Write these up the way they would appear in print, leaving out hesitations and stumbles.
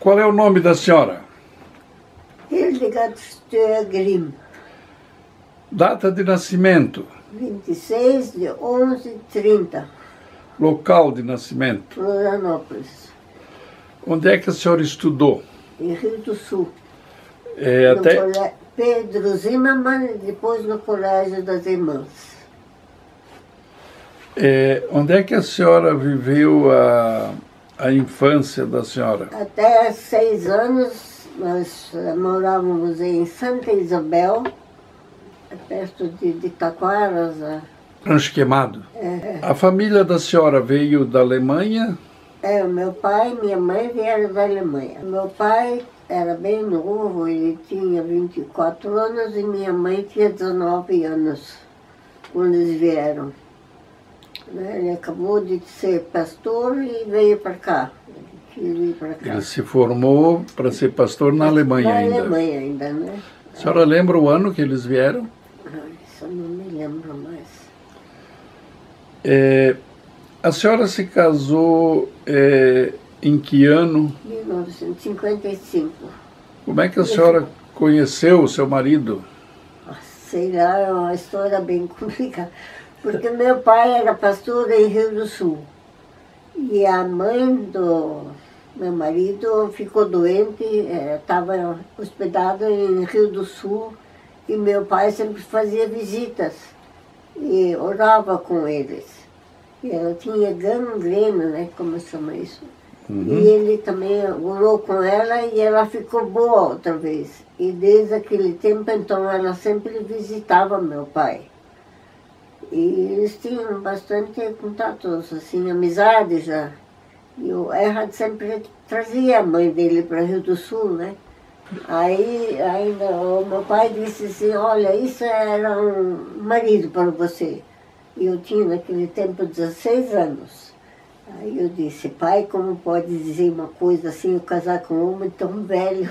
Qual é o nome da senhora? Hildegard Stöhr Grimm. Data de nascimento? 26 de 11/30. Local de nascimento? Florianópolis. Onde é que a senhora estudou? Em Rio do Sul. Até... Pedro Zimmermann e depois no Colégio das Irmãs. Onde é que a senhora viveu a infância da senhora? Até 6 anos nós morávamos em Santa Isabel, perto de Taquaras. Rancho Queimado. A família da senhora veio da Alemanha? O meu pai e minha mãe vieram da Alemanha. Meu pai era bem novo, ele tinha 24 anos e minha mãe tinha 19 anos quando eles vieram. Ele acabou de ser pastor e veio para cá. Ele se formou para ser pastor na Alemanha ainda. Na Alemanha ainda, né? A senhora lembra o ano que eles vieram? Isso eu não me lembro mais. A senhora se casou em que ano? 1955. Como é que a senhora conheceu o seu marido? Sei lá, é uma história bem complicada. Porque meu pai era pastor em Rio do Sul. E a mãe do meu marido ficou doente, estava hospedada em Rio do Sul. E meu pai sempre fazia visitas e orava com eles. E ela tinha gangrena, né, como chama isso. Uhum. E ele também orou com ela e ela ficou boa outra vez. E desde aquele tempo, então, ela sempre visitava meu pai. E eles tinham bastante contatos, assim, amizade já. E o Erhard sempre trazia a mãe dele para Rio do Sul, né? Aí ainda o meu pai disse assim, olha, isso era um marido para você. E eu tinha naquele tempo 16 anos. Aí eu disse, pai, como pode dizer uma coisa assim, eu casar com um homem tão velho?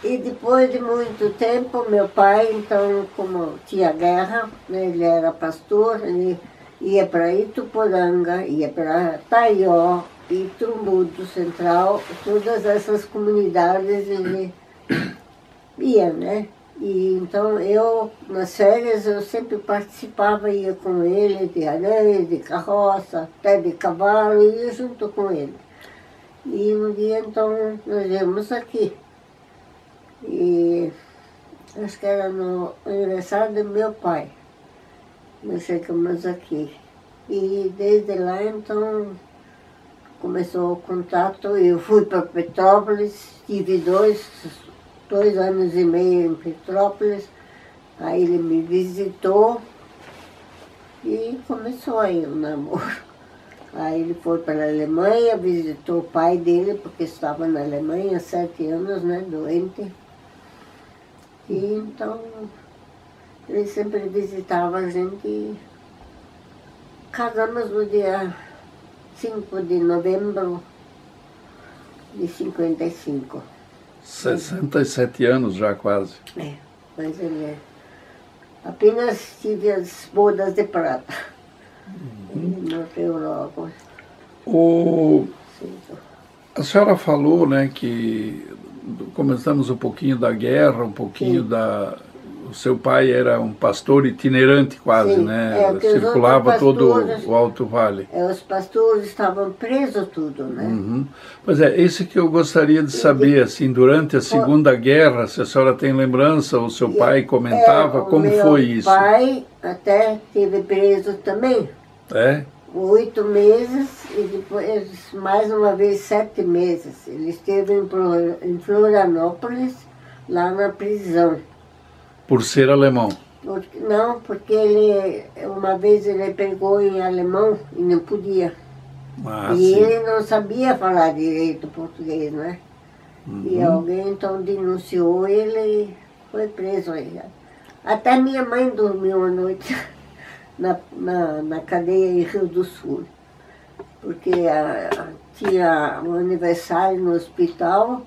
E depois de muito tempo, meu pai, então, como tinha guerra, né, ele era pastor, ele ia para Ituporanga, ia para Taió, e Trumbudo Central, todas essas comunidades ele ia, né? E então eu, nas férias, eu sempre participava, ia com ele de aranha, de carroça, até de cavalo, ia junto com ele. E um dia, então, nós viemos aqui. E acho que era no aniversário do meu pai. Nós chegamos aqui. E desde lá, então, começou o contato. Eu fui para Petrópolis, tive dois anos e meio em Petrópolis. Aí ele me visitou e começou aí o namoro. Aí ele foi para a Alemanha, visitou o pai dele, porque estava na Alemanha há 7 anos, né, doente. E então, ele sempre visitava a gente e casamos no dia 5 de novembro de 55. 67 anos já quase. Mas ele apenas tive as bodas de prata. Ele morreu logo. A senhora falou, né, que começamos um pouquinho da guerra, um pouquinho da... O seu pai era um pastor itinerante quase, né? Circulava todo o Alto Vale. Os pastores estavam presos tudo, né? Uhum. Pois é, esse que eu gostaria de saber, assim, durante a Segunda Guerra, se a senhora tem lembrança, o seu pai comentava, como foi isso? Meu pai até esteve preso também. 8 meses e depois, mais uma vez, 7 meses. Ele esteve em Florianópolis, lá na prisão. Por ser alemão? Não, porque ele, uma vez ele pegou em alemão e não podia. E ele não sabia falar direito português, né? Uhum. E alguém então denunciou ele e foi preso aí. Até minha mãe dormiu à noite na cadeia em Rio do Sul. Porque tinha um aniversário no hospital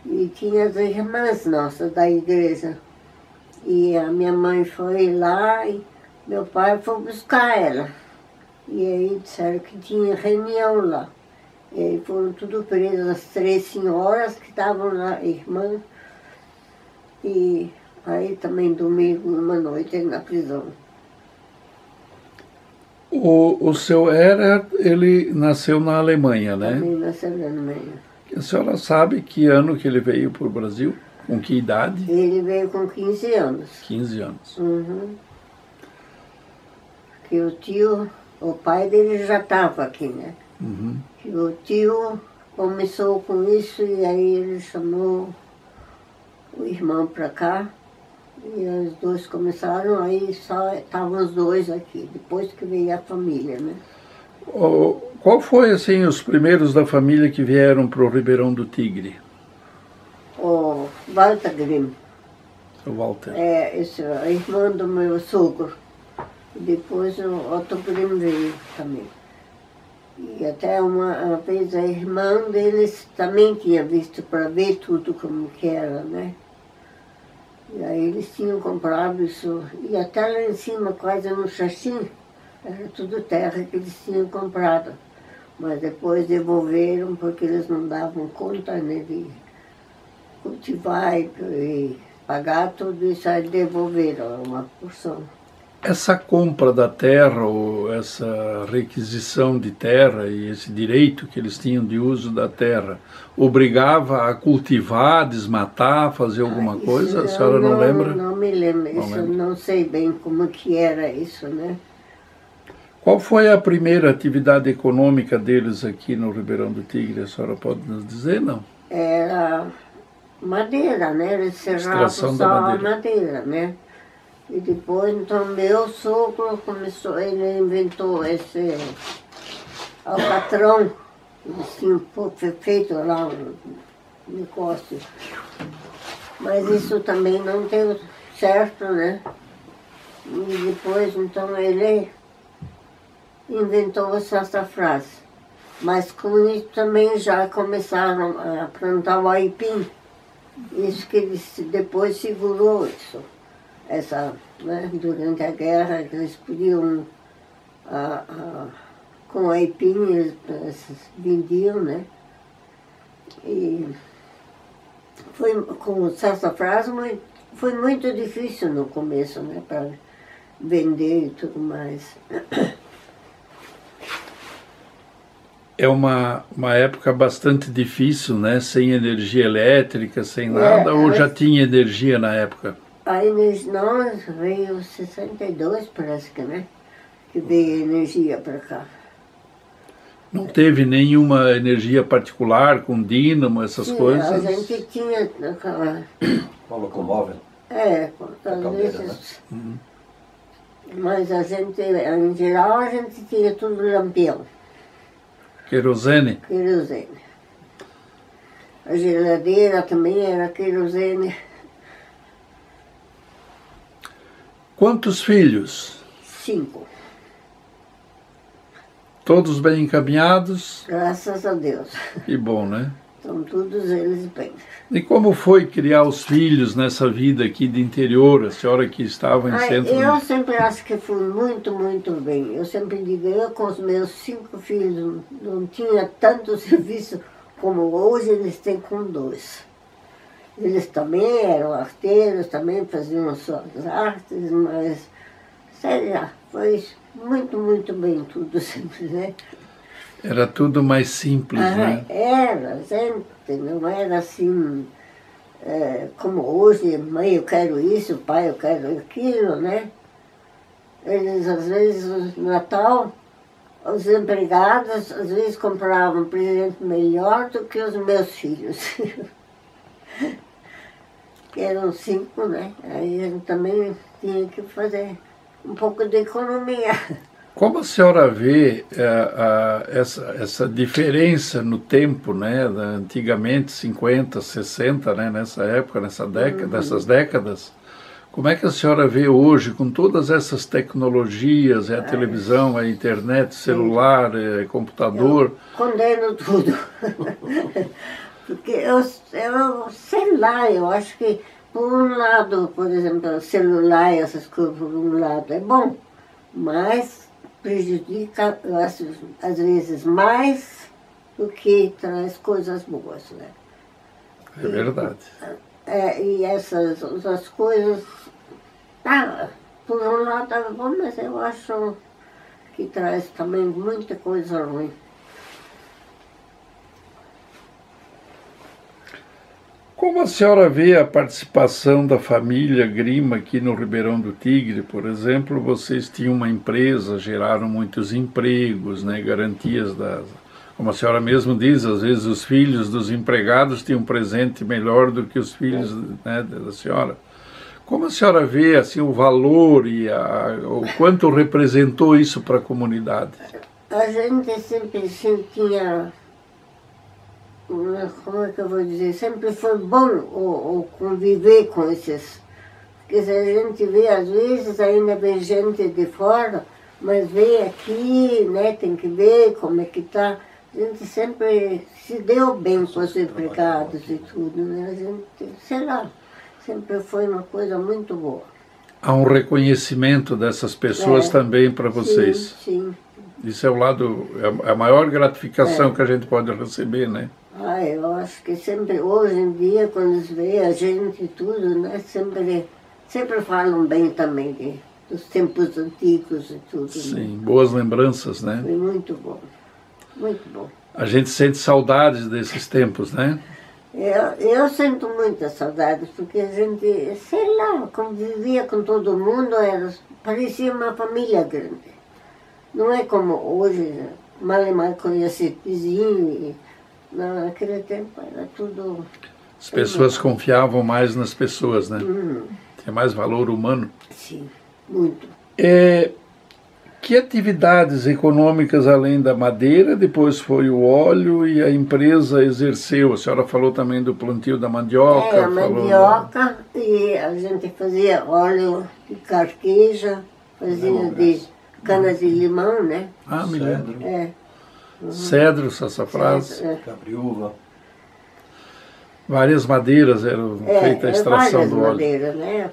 e tinha as irmãs nossas da igreja. E a minha mãe foi lá e meu pai foi buscar ela. E aí disseram que tinha reunião lá. E foram tudo presas as 3 senhoras que estavam lá, irmãs. E aí também domingo, uma noite na prisão. O seu Erhard, ele nasceu na Alemanha, né? Também nasceu na Alemanha. A senhora sabe que ano que ele veio para o Brasil? Com que idade? Ele veio com 15 anos. 15 anos. Uhum. Que o tio, o pai dele já estava aqui, né? Uhum. Que o tio começou com isso e aí ele chamou o irmão para cá. E os dois começaram, aí só estavam os dois aqui, depois que veio a família, né? Qual foi, assim, os primeiros da família que vieram para o Ribeirão do Tigre? O Walter Grimm. O Walter. Esse é o irmão do meu sogro. E depois o Otto Grimm veio também. E até uma vez a irmã deles também tinha visto para ver tudo como que era, né? E aí eles tinham comprado isso, e até lá em cima, quase no Xaxim, era tudo terra que eles tinham comprado. Mas depois devolveram porque eles não davam conta, né, de cultivar e pagar tudo isso, aí devolveram uma porção. Essa compra da terra, ou essa requisição de terra e esse direito que eles tinham de uso da terra, obrigava a cultivar, desmatar, fazer alguma coisa? A senhora não lembra? Não me lembro, eu não sei bem como que era isso, né? Qual foi a primeira atividade econômica deles aqui no Ribeirão do Tigre? A senhora pode nos dizer, não? Era madeira, né? Eles serravam só a madeira, né? E depois, então, meu sogro começou, ele inventou esse alcatrão. Eles tinham feito lá um negócio. Mas isso também não deu certo, né? E depois, então, ele inventou essa frase. Mas com isso também já começaram a plantar o aipim. Isso que ele depois segurou isso. Né, durante a guerra, eles podiam, com aipim, eles vendiam, né? E foi com o sassafrás, foi muito difícil no começo, né? Para vender e tudo mais. É uma época bastante difícil, né? Sem energia elétrica, sem nada, ou já tinha energia na época? A energia, não, veio 62, parece que, né? Que veio energia para cá. Não teve nenhuma energia particular, com dínamo, essas coisas? A gente tinha... Uma locomóvel? Às vezes... Né? Mas a gente, em geral, a gente tinha tudo lampião. Querosene? Querosene. A geladeira também era querosene. Quantos filhos? 5. Todos bem encaminhados? Graças a Deus. Que bom, né? Estão todos eles bem. E como foi criar os filhos nessa vida aqui de interior, a senhora que estava em centro? Eu sempre acho que fui muito, muito bem. Eu sempre digo, eu com os meus 5 filhos não tinha tanto serviço como hoje eles têm com 2. Eles também eram arteiros, também faziam suas artes, mas, sei lá, foi muito, muito bem tudo sempre, né? Era tudo mais simples, né? Era, sempre, não era assim, como hoje, mãe, eu quero isso, pai, eu quero aquilo, né? Eles, às vezes, no Natal, os empregados, às vezes, compravam um presente melhor do que os meus filhos. Que eram 5, né? Aí a gente também tinha que fazer um pouco de economia. Como a senhora vê essa diferença no tempo, né? Antigamente, 50, 60, né? Nessa época, nessas décadas, como é que a senhora vê hoje, com todas essas tecnologias, a televisão, a internet, celular, computador? Eu condeno tudo. Porque eu sei lá, eu acho que por um lado, por exemplo, celular e essas coisas, por um lado é bom, mas prejudica, às vezes, mais o que traz coisas boas, né? É verdade. E essas outras coisas, por um lado é bom, mas eu acho que traz também muita coisa ruim. Como a senhora vê a participação da família Grima aqui no Ribeirão do Tigre, por exemplo? Vocês tinham uma empresa, geraram muitos empregos, né, garantias como a senhora mesmo diz, às vezes os filhos dos empregados tinham um presente melhor do que os filhos, né, da senhora. Como a senhora vê assim, o valor e o quanto representou isso para a comunidade? A gente sempre tinha, como é que eu vou dizer, sempre foi bom o conviver com esses. Porque se a gente vê, às vezes ainda vem gente de fora, mas vem aqui, né, tem que ver como é que está. A gente sempre se deu bem com os empregados e tudo, né? A gente, sei lá, sempre foi uma coisa muito boa. Há um reconhecimento dessas pessoas também para vocês. Sim. Isso é o lado, é a maior gratificação que a gente pode receber, né? Eu acho que sempre, hoje em dia, quando eles veem a gente e tudo, né, sempre falam bem também dos tempos antigos e tudo. Sim, né? Boas lembranças, né? Foi muito bom, muito bom. A gente sente saudades desses tempos, né? Eu sinto muita saudade, porque a gente, sei lá, convivia com todo mundo, parecia uma família grande. Não é como hoje, mal e mal conhece vizinho. Naquele tempo era tudo... As pessoas confiavam mais nas pessoas, né? Tinha mais valor humano. Sim, muito. Que atividades econômicas além da madeira, depois foi o óleo e a empresa exerceu? A senhora falou também do plantio da mandioca. A mandioca, e a gente fazia óleo de carqueja, fazia de cana de limão, né? Me lembro. Cedro, sassafrás, cabriúva. Várias madeiras eram feitas a extração do óleo. Madeiras, né? A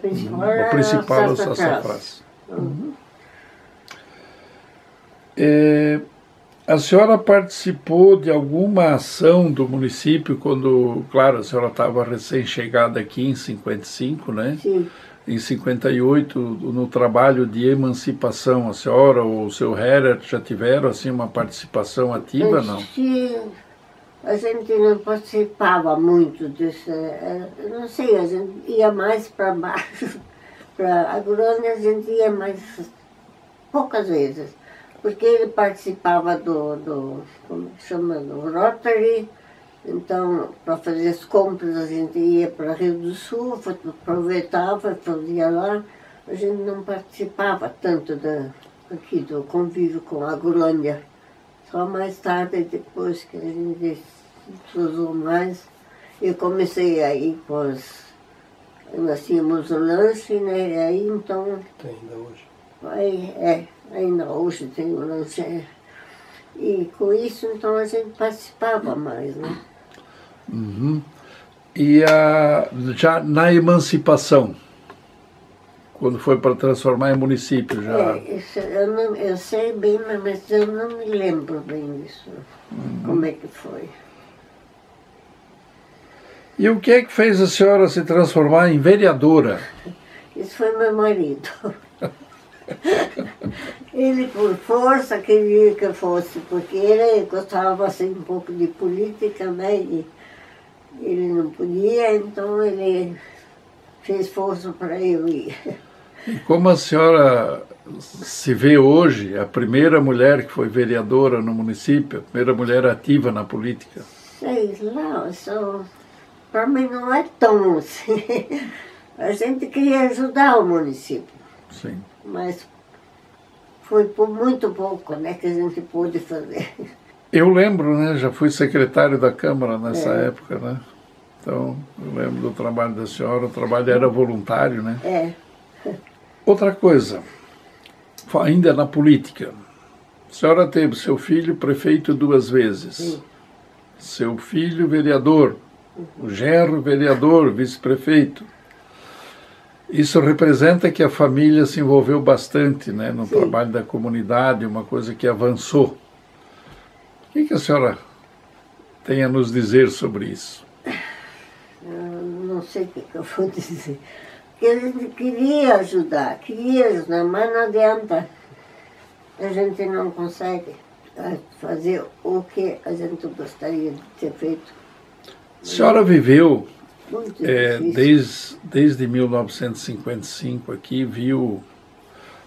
principal é o sassafrás. A senhora participou de alguma ação do município quando, claro, a senhora estava recém-chegada aqui em 55, né? Sim. Em 58, no trabalho de emancipação, a senhora ou o seu Herer já tiveram assim uma participação ativa, não? A gente não participava muito disso. Eu não sei, a gente ia mais para baixo. Para a Grônia a gente ia mais poucas vezes. Porque ele participava como chama, do Rotary. Então, para fazer as compras, a gente ia para Rio do Sul, aproveitava, fazia lá. A gente não participava tanto aqui do convívio com a Grolândia. Só mais tarde, depois que a gente se usou mais, eu comecei a ir nós tínhamos o lanche, né? E aí, então... Tem ainda hoje. Ainda hoje tem o lanche. E com isso, então, a gente participava mais, né? E já na emancipação, quando foi para transformar em município já? Eu sei bem, mas eu não me lembro bem disso, como é que foi. E o que é que fez a senhora se transformar em vereadora? Isso foi meu marido. Ele, por força, queria que eu fosse, porque ele gostava assim, um pouco de política, né? E ele não podia, então ele fez força para eu ir. E como a senhora se vê hoje, a primeira mulher que foi vereadora no município, a primeira mulher ativa na política? Sei lá, para mim não é tão assim. A gente queria ajudar o município. Sim. Mas foi por muito pouco, né, que a gente pôde fazer. Eu lembro, né, já fui secretário da Câmara nessa época, né? Então, eu lembro do trabalho da senhora, o trabalho era voluntário, né? Outra coisa, ainda na política, a senhora teve seu filho prefeito 2 vezes, Sim. Seu filho vereador, o genro vereador, vice-prefeito. Isso representa que a família se envolveu bastante, né, no trabalho da comunidade, uma coisa que avançou. O que a senhora tem a nos dizer sobre isso? Eu não sei o que eu vou dizer. Que a gente queria ajudar, mas não adianta. A gente não consegue fazer o que a gente gostaria de ter feito. A senhora viveu, difícil. desde 1955 aqui, viu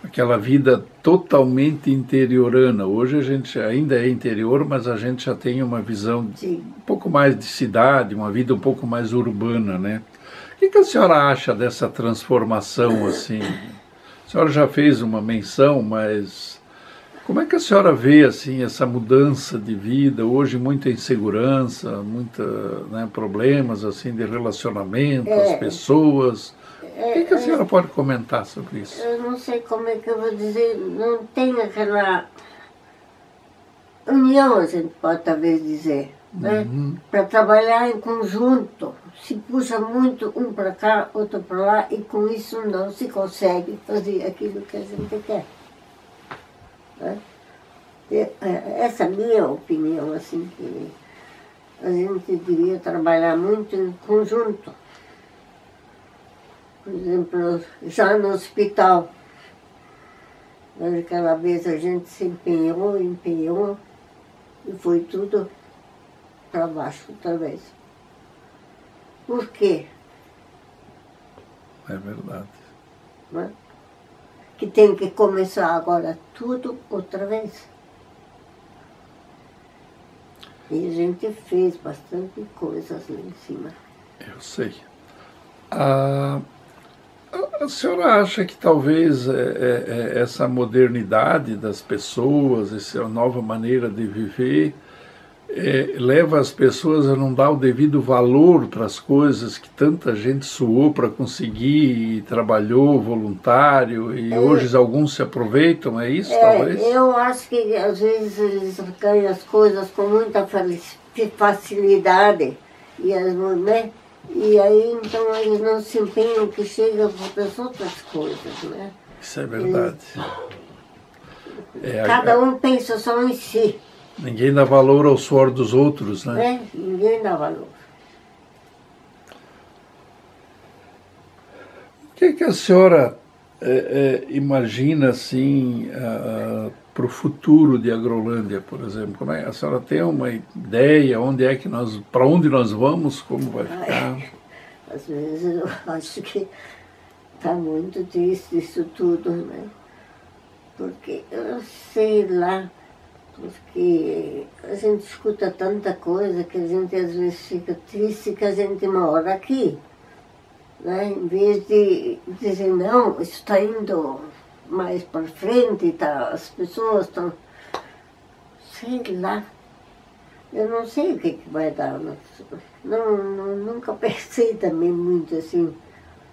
aquela vida totalmente interiorana. Hoje a gente ainda é interior, mas a gente já tem uma visão Sim. um pouco mais de cidade, uma vida um pouco mais urbana, né? O que a senhora acha dessa transformação, assim? A senhora já fez uma menção, mas como é que a senhora vê, assim, essa mudança de vida? Hoje muita insegurança, muita, né, problemas, assim, de relacionamento, as pessoas. O que a senhora pode comentar sobre isso? Eu não sei como é que eu vou dizer, não tem aquela união, a gente pode talvez dizer, né? Para trabalhar em conjunto. Se puxa muito um para cá, outro para lá, e com isso não se consegue fazer aquilo que a gente quer. Né? Essa é a minha opinião, assim, que a gente devia trabalhar muito em conjunto. Por exemplo, já no hospital, aquela vez a gente se empenhou, e foi tudo para baixo outra vez. Por quê? É verdade. Né? Que tem que começar agora tudo outra vez. E a gente fez bastante coisas lá em cima. Eu sei. A senhora acha que talvez essa modernidade das pessoas, essa nova maneira de viver, leva as pessoas a não dar o devido valor para as coisas que tanta gente suou para conseguir, e trabalhou voluntário, e hoje alguns se aproveitam, é isso talvez? Eu acho que às vezes eles ganham as coisas com muita facilidade, né? E aí então eles não se empenham que chegam para as outras coisas, né? Isso é verdade. Cada um pensa só em si. Ninguém dá valor ao suor dos outros, né? Ninguém dá valor. O que a senhora imagina, assim, para o futuro de Agrolândia, por exemplo? Como a senhora tem uma ideia para onde nós vamos, como vai ficar? Às vezes eu acho que está muito triste isso tudo, né? Porque eu sei lá, porque a gente escuta tanta coisa que a gente às vezes fica triste que a gente mora aqui. Né? Em vez de dizer, não, isso está indo mais para frente, tá, as pessoas estão... Sei lá. Eu não sei o que vai dar. Nunca pensei também muito assim,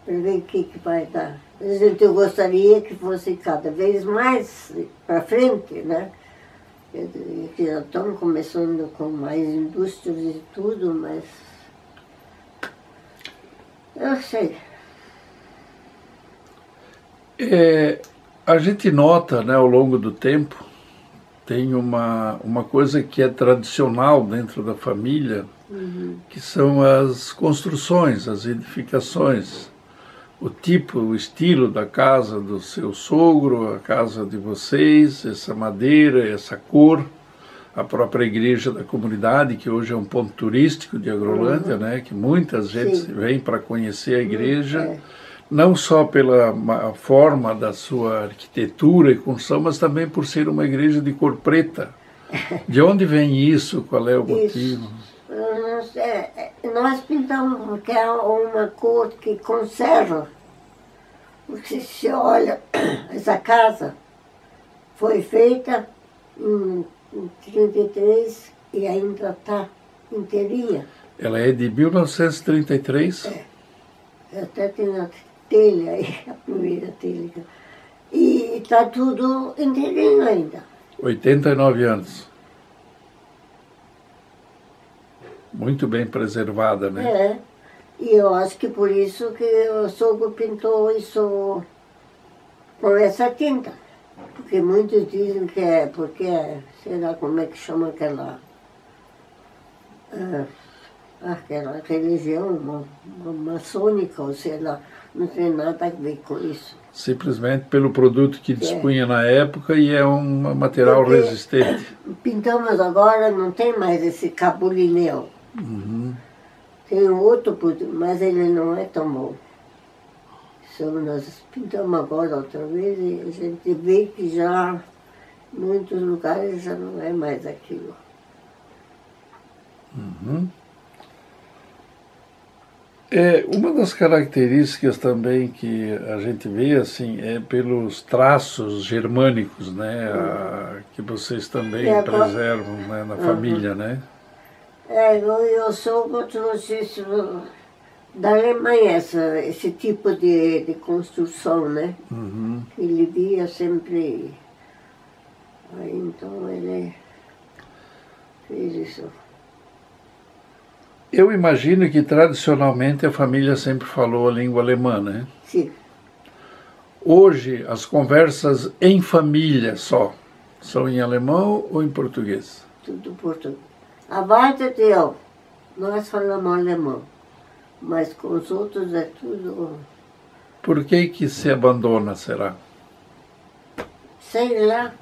para ver o que vai dar. Eu gostaria que fosse cada vez mais para frente, né? Que já estão começando com mais indústrias e tudo, mas... Eu sei. A gente nota, né, ao longo do tempo, tem uma coisa que é tradicional dentro da família, que são as construções, as edificações. O tipo, o estilo da casa do seu sogro, a casa de vocês, essa madeira, essa cor, a própria igreja da comunidade, que hoje é um ponto turístico de Agrolândia, né, que muitas gente vem para conhecer a igreja, não só pela forma da sua arquitetura e construção, mas também por ser uma igreja de cor preta. De onde vem isso? Qual é o motivo? Nós pintamos porque é uma cor que conserva. Porque se olha, essa casa foi feita em 1933 e ainda está inteirinha. Ela é de 1933? Até tem a telha aí, a primeira telha. E está tudo inteirinho ainda. 89 anos. Muito bem preservada, né? E eu acho que por isso que o sogro pintou isso com essa tinta. Porque muitos dizem que é porque, sei lá como é que chama aquela aquela religião maçônica, ou sei lá, não tem nada a ver com isso. Simplesmente pelo produto que dispunha na época e é um material resistente. Pintamos agora, não tem mais esse cabulineu. Tem um outro, mas ele não é tão bom. Nós pintamos agora outra vez e a gente vê que já em muitos lugares já não é mais aquilo. Uma das características também que a gente vê assim é pelos traços germânicos, né, que vocês também preservam, né, na família, né? Eu sou, como disse, da Alemanha, esse tipo de construção, né? Ele via sempre. Aí, então ele fez isso. Eu imagino que tradicionalmente a família sempre falou a língua alemã, né? Sim. Hoje as conversas em família só são em alemão ou em português? Tudo português. A Walter e eu, nós falamos alemão, mas com os outros é tudo... Por que se abandona, será? Sei lá.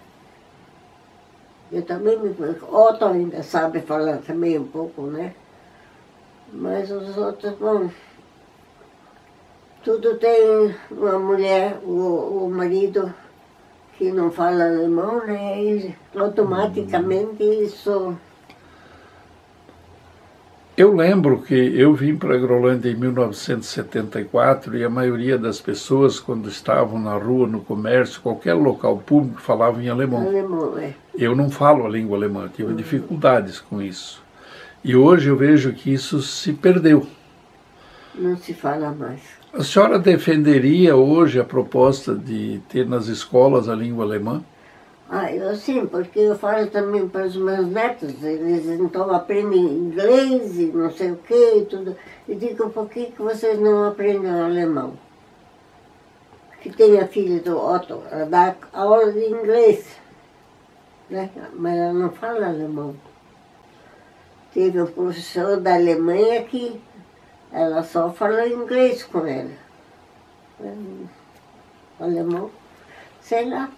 Eu também me... Otto ainda sabe falar também um pouco, né? Mas os outros, bom... Tudo tem uma mulher, o marido que não fala alemão, né? E automaticamente isso... Eu lembro que eu vim para a Agrolândia em 1974 e a maioria das pessoas, quando estavam na rua, no comércio, qualquer local público, falavam em alemão. Alemão, é. Eu não falo a língua alemã, tive dificuldades com isso. E hoje eu vejo que isso se perdeu. Não se fala mais. A senhora defenderia hoje a proposta de ter nas escolas a língua alemã? Eu sim, porque eu falo também para os meus netos, eles então aprendem inglês e não sei o que e tudo. E digo, por que vocês não aprendem alemão? Que tem a filha do Otto, ela dá aula de inglês, né? Mas ela não fala alemão. Teve um professor da Alemanha que ela só fala inglês com ela. Alemão, sei lá.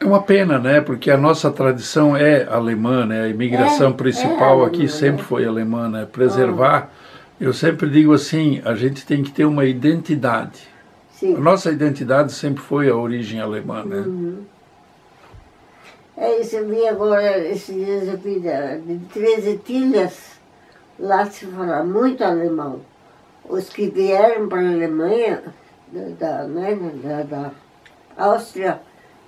É uma pena, né? Porque a nossa tradição é alemã, né? A imigração principal alemã, aqui sempre foi alemã, né? Preservar, eu sempre digo assim, a gente tem que ter uma identidade. Sim. A nossa identidade sempre foi a origem alemã, né? Isso eu vi agora, esses dias eu vi de 13 Ilhas, lá se fala muito alemão. Os que vieram para a Alemanha, da Áustria,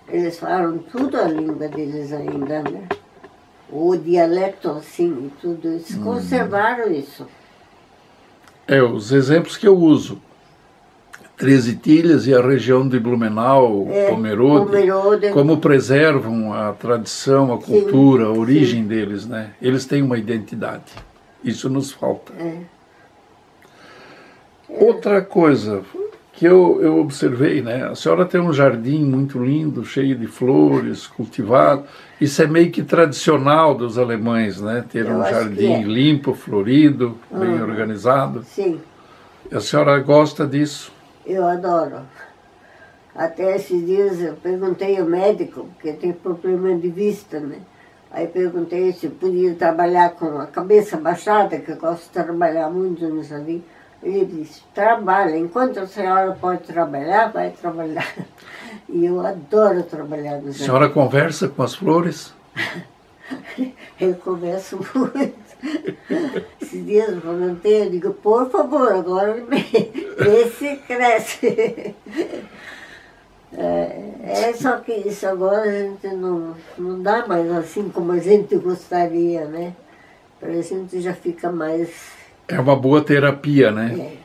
eles falam tudo a língua deles ainda, né? O dialeto assim e tudo, eles conservaram isso. Os exemplos que eu uso, 13 Ilhas e a região de Blumenau, Pomerode, como preservam a tradição, a cultura, a origem deles, né? Eles têm uma identidade, isso nos falta. Outra coisa que eu observei, né? A senhora tem um jardim muito lindo, cheio de flores, cultivado. Isso é meio que tradicional dos alemães, né? Ter um jardim limpo, florido, bem organizado. Sim. A senhora gosta disso? Eu adoro. Até esses dias eu perguntei ao médico, porque tem problema de vista, né? Aí perguntei se podia trabalhar com a cabeça baixada, que eu gosto de trabalhar muito no jardim. Ele disse, trabalha, enquanto a senhora pode trabalhar, vai trabalhar. E eu adoro trabalhar no jardim. A senhora conversa com as flores? Eu converso muito. Esses dias eu perguntei, eu digo, por favor, agora vê se cresce. Só que isso agora a gente não dá mais assim como a gente gostaria, né? Para a gente já fica mais... É uma boa terapia, né?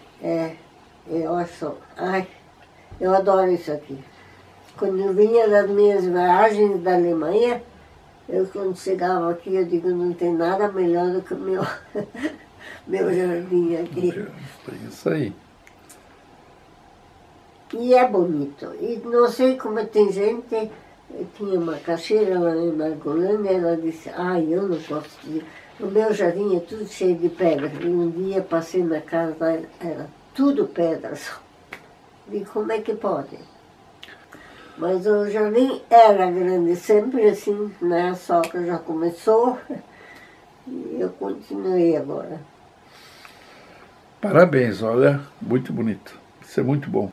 Eu acho. Eu adoro isso aqui. Quando eu vinha das minhas viagens da Alemanha, quando chegava aqui, eu digo, não tem nada melhor do que o meu, meu jardim aqui. É isso aí. E é bonito. E não sei como tem gente... Tinha uma caixeira lá na Agrolândia, ela disse, eu não gosto de... O meu jardim é tudo cheio de pedras. E um dia passei na casa, era tudo pedras. E como é que pode? Mas o jardim era grande, sempre assim, né? Só que já começou e eu continuei agora. Parabéns, olha, muito bonito. Isso é muito bom.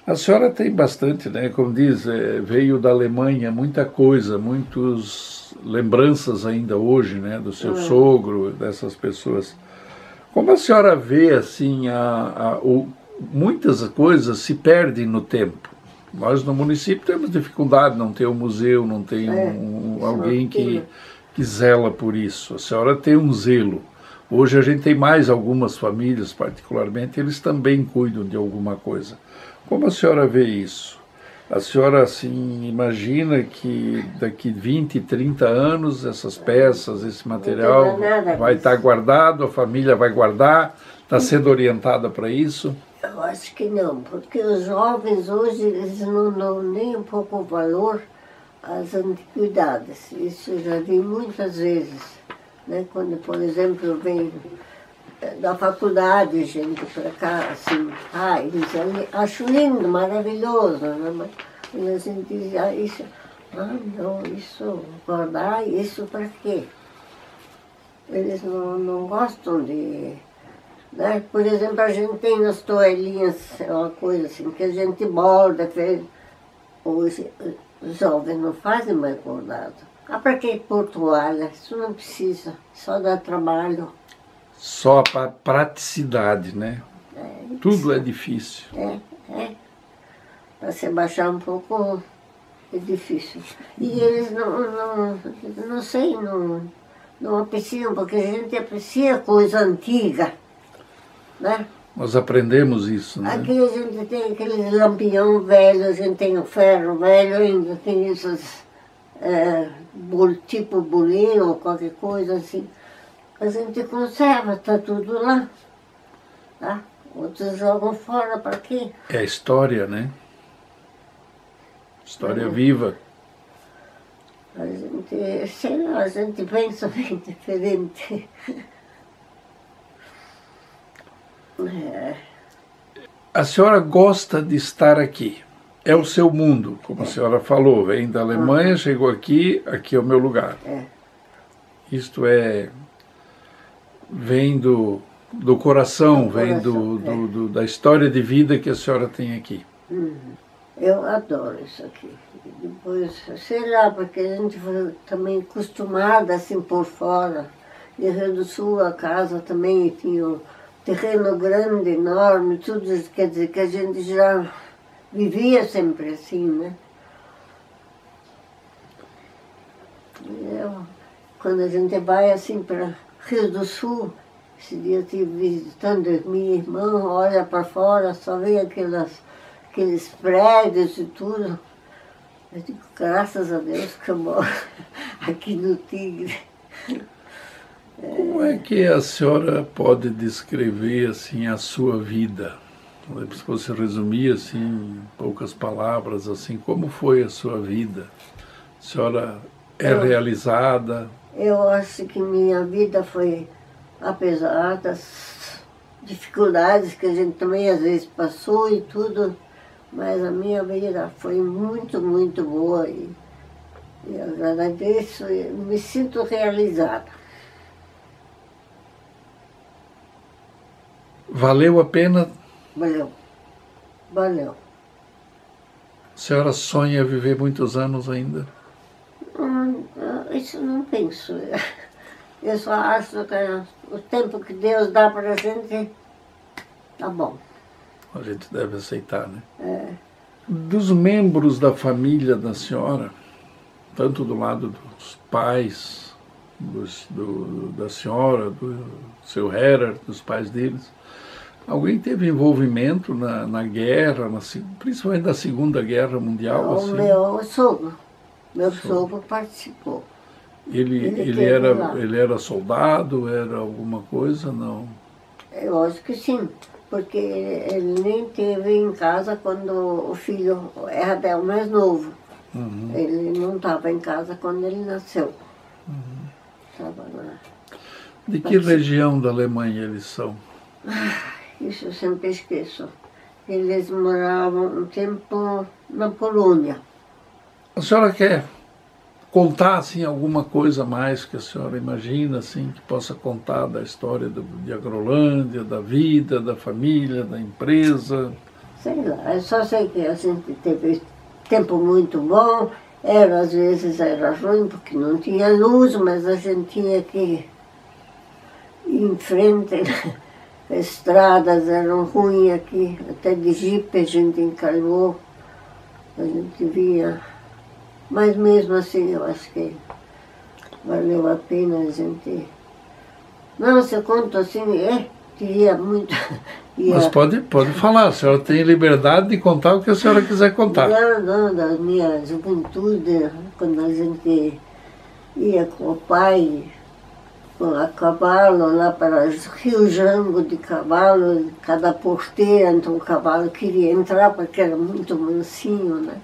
A senhora tem bastante, né? Como diz, veio da Alemanha muita coisa, muitas lembranças ainda hoje, né? Do seu sogro, dessas pessoas. Como a senhora vê, assim, muitas coisas se perdem no tempo. Nós no município temos dificuldade, não tem um museu, não tem alguém que zela por isso. A senhora tem um zelo. Hoje a gente tem mais algumas famílias, particularmente, eles também cuidam de alguma coisa. Como a senhora vê isso? A senhora, assim, imagina que daqui 20, 30 anos essas peças, esse material vai estar guardado, a família vai guardar, está sendo orientada para isso? Eu acho que não, porque os jovens hoje eles não dão nem um pouco valor às antiguidades. Isso eu já vi muitas vezes, né? Quando, por exemplo, vem da faculdade gente para cá, assim, eles acham lindo, maravilhoso, né? Mas a gente diz, isso, não, isso, guardar isso para quê? Eles não gostam de... Né? Por exemplo, a gente tem nas toalhinhas, uma coisa assim, que a gente borda, hoje os jovens não fazem mais bordado. Para que pôr toalha? Isso não precisa, só dá trabalho. Só para praticidade, né? Tudo é difícil. Para se baixar um pouco é difícil. E eles não sei, não apreciam, porque a gente aprecia coisa antiga, né? Nós aprendemos isso, né? Aqui a gente tem aquele lampião velho, a gente tem o ferro velho, ainda tem esses tipo bolinho ou qualquer coisa assim. A gente conserva, está tudo lá. Tá? Outros jogam fora, para quê? É a história, né? História viva. A gente, sei lá, a gente pensa bem diferente. A senhora gosta de estar aqui. É o seu mundo, como a senhora falou. Vem da Alemanha, chegou aqui, aqui é o meu lugar. Isto vem do coração, vem da história de vida que a senhora tem aqui. Eu adoro isso aqui. Depois, sei lá, porque a gente foi também acostumada assim por fora. Em Rio do Sul, a casa também tinha um terreno grande, enorme, tudo, quer dizer, que a gente já vivia sempre assim, né? Quando a gente vai assim para Rio do Sul, esse dia eu estive visitando minha irmã, olha para fora, só vê aqueles prédios e tudo. Eu digo, graças a Deus que eu moro aqui no Tigre. Como é que a senhora pode descrever assim a sua vida? Se você resumir assim em poucas palavras, assim, como foi a sua vida? A senhora realizada? Eu acho que minha vida foi, apesar das dificuldades que a gente também às vezes passou e tudo, mas a minha vida foi muito, muito boa e eu agradeço e me sinto realizada. Valeu a pena? Valeu. Valeu. A senhora sonha viver muitos anos ainda? Isso não penso. Eu só acho que o tempo que Deus dá para a gente tá bom. A gente deve aceitar, né? Dos membros da família da senhora, tanto do lado dos pais, da senhora, do seu Herer, dos pais deles, alguém teve envolvimento na guerra, principalmente da Segunda Guerra Mundial? O assim? meu sogro. Meu sogro participou. Ele era soldado, era alguma coisa, não? Eu acho que sim, porque ele nem esteve em casa quando o filho era até o mais novo. Ele não estava em casa quando ele nasceu. Estava lá. De que região da Alemanha eles são? Isso eu sempre esqueço. Eles moravam um tempo na Polônia. A senhora quer contar assim, alguma coisa a mais que a senhora imagina, assim, que possa contar da história de Agrolândia, da vida, da família, da empresa? Sei lá, eu só sei que a gente teve tempo muito bom, às vezes era ruim porque não tinha luz, mas a gente tinha que ir em frente. As estradas eram ruins aqui, até de jipe a gente encalhou, a gente vinha. Mas mesmo assim eu acho que valeu a pena a gente... Não, se eu conto assim, teria muito... Mas pode falar, a senhora tem liberdade de contar o que a senhora quiser contar. Não, da minha juventude, quando a gente ia com o pai, a cavalo, lá para Rio Jango de cavalo, cada porteira, então o cavalo queria entrar porque era muito mansinho, né?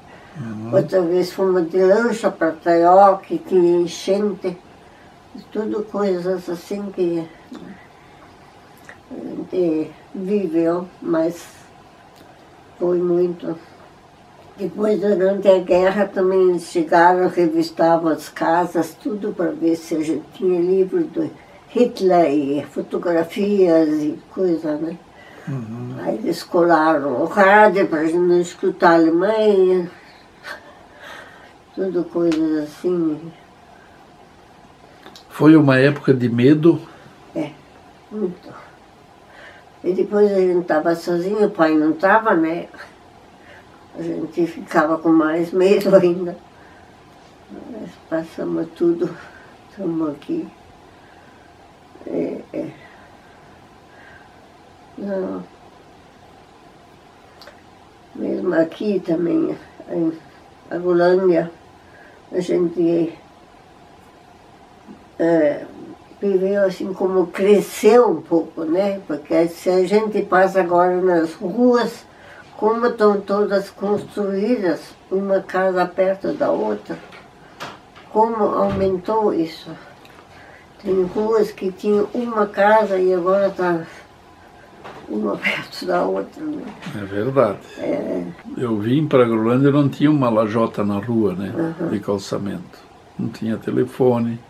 Outra vez fomos de lancha para Taió, que tinha enchente, tudo coisas assim que a gente viveu, mas foi muito. Depois, durante a guerra, também eles chegaram, revistavam as casas, tudo para ver se a gente tinha livro do Hitler e fotografias e coisa, né? Aí eles colaram o rádio para a gente não escutar a Alemanha, tudo coisas assim. Foi uma época de medo? Muito. E depois a gente estava sozinho, o pai não estava, né? A gente ficava com mais medo ainda. Mas passamos tudo, estamos aqui. Não. Mesmo aqui também, em Agrolândia, a gente viveu assim como cresceu um pouco, né? Porque se a gente passa agora nas ruas, como estão todas construídas, uma casa perto da outra, como aumentou isso. Tem ruas que tinham uma casa e agora está uma perto da outra, né? É verdade. Eu vim para a Agrolândia e não tinha uma lajota na rua, né? De calçamento. Não tinha telefone,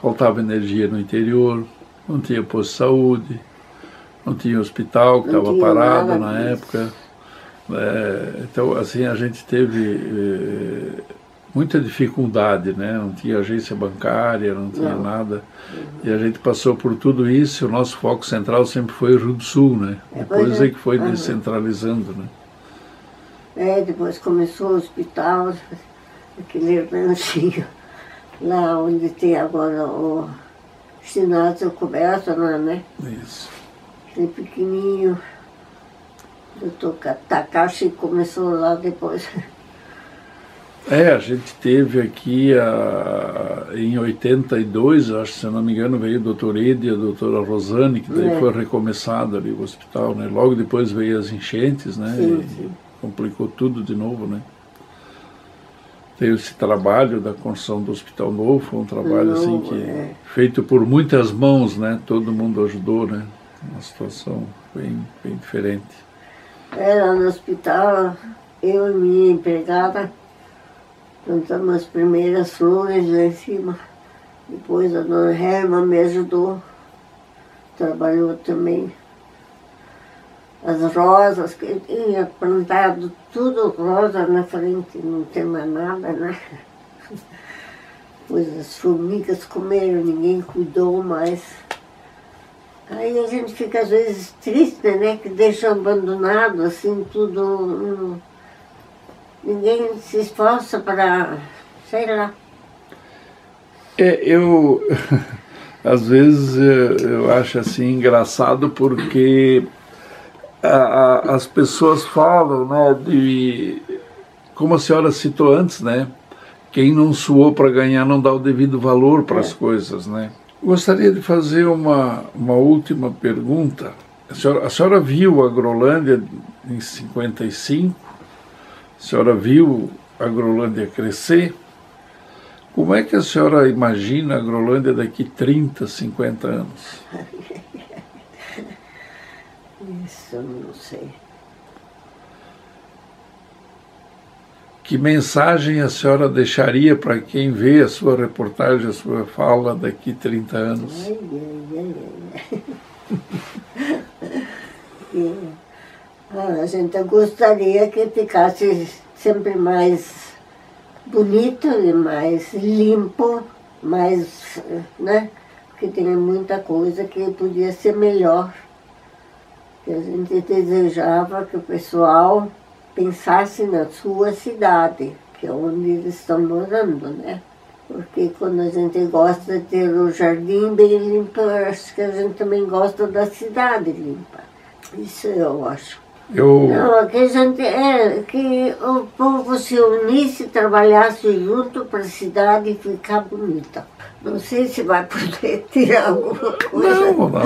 faltava energia no interior, não tinha posto de saúde, não tinha hospital que estava parado na época. Então, assim, a gente teve muita dificuldade, né? Não tinha agência bancária, não tinha nada. E a gente passou por tudo isso, e o nosso foco central sempre foi o Rio do Sul, né? Depois é que foi descentralizando, né? Depois começou o hospital, aquele ranchinho, lá onde tem agora o ginásio coberto, né? Isso. Aquele pequenininho. O doutor Takashi começou lá depois. A gente teve aqui em 82, acho que se eu não me engano, veio o doutor Edi e a doutora Rosane, que daí foi recomeçado ali o hospital, né? Logo depois veio as enchentes, né? Sim. Complicou tudo de novo, né? Teve esse trabalho da construção do Hospital Novo, foi um trabalho assim feito por muitas mãos, né? Todo mundo ajudou, né? Uma situação bem diferente. Lá no hospital, eu e minha empregada plantamos as primeiras flores lá em cima. Depois a dona Herma me ajudou, trabalhou também. As rosas, que eu tinha plantado tudo rosa na frente, não tem mais nada, né? Depois as formigas comeram, ninguém cuidou mais. Aí a gente fica às vezes triste, né? Que deixa abandonado, assim, tudo... Ninguém se esforça para, sei lá. Às vezes eu acho assim engraçado porque as pessoas falam, né, como a senhora citou antes, né? Quem não suou para ganhar não dá o devido valor para as coisas, né? Gostaria de fazer uma última pergunta. A senhora viu a Agrolândia em 55? A senhora viu a Agrolândia crescer? Como é que a senhora imagina a Agrolândia daqui 30, 50 anos? Isso eu não sei. Que mensagem a senhora deixaria para quem vê a sua reportagem, a sua fala daqui 30 anos? A gente gostaria que ficasse sempre mais bonito e mais limpo, mais, né? Porque tem muita coisa que podia ser melhor. Que a gente desejava que o pessoal pensasse na sua cidade, que é onde eles estão morando, né? Porque quando a gente gosta de ter o jardim bem limpo, acho que a gente também gosta da cidade limpa. Isso eu acho. Não, que, que o povo se unisse, trabalhasse junto para a cidade ficar bonita. Não sei se vai poder tirar alguma coisa. Não, vai.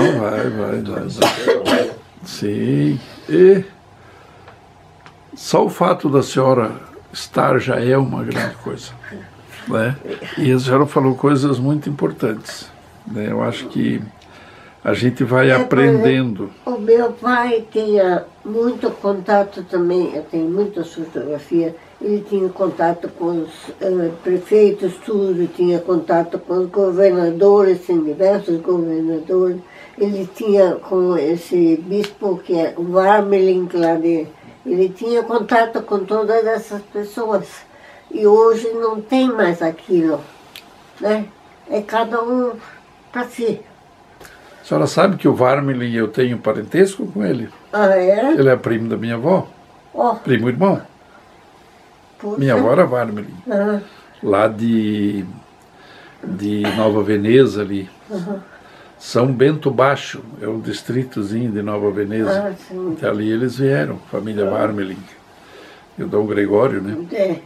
Sim. E só o fato da senhora estar já é uma grande coisa, né? E a senhora falou coisas muito importantes, né? Eu acho que a gente vai aprendendo. O meu pai tinha muito contato também, eu tenho muitas fotografias, ele tinha contato com os prefeitos, tudo, tinha contato com os governadores, tem diversos governadores. Ele tinha com esse bispo que é o Varmelin, ele tinha contato com todas essas pessoas. E hoje não tem mais aquilo, né? É cada um para si. A senhora sabe que o Varmelin, eu tenho parentesco com ele? Ah, é? Ele é primo da minha avó. Oh. Primo irmão. Puxa. Minha avó era Varmelin. Lá de Nova Veneza ali. São Bento Baixo, é um distritozinho de Nova Veneza. Então, ali eles vieram, família Varmelin. E o Dom Gregório, né?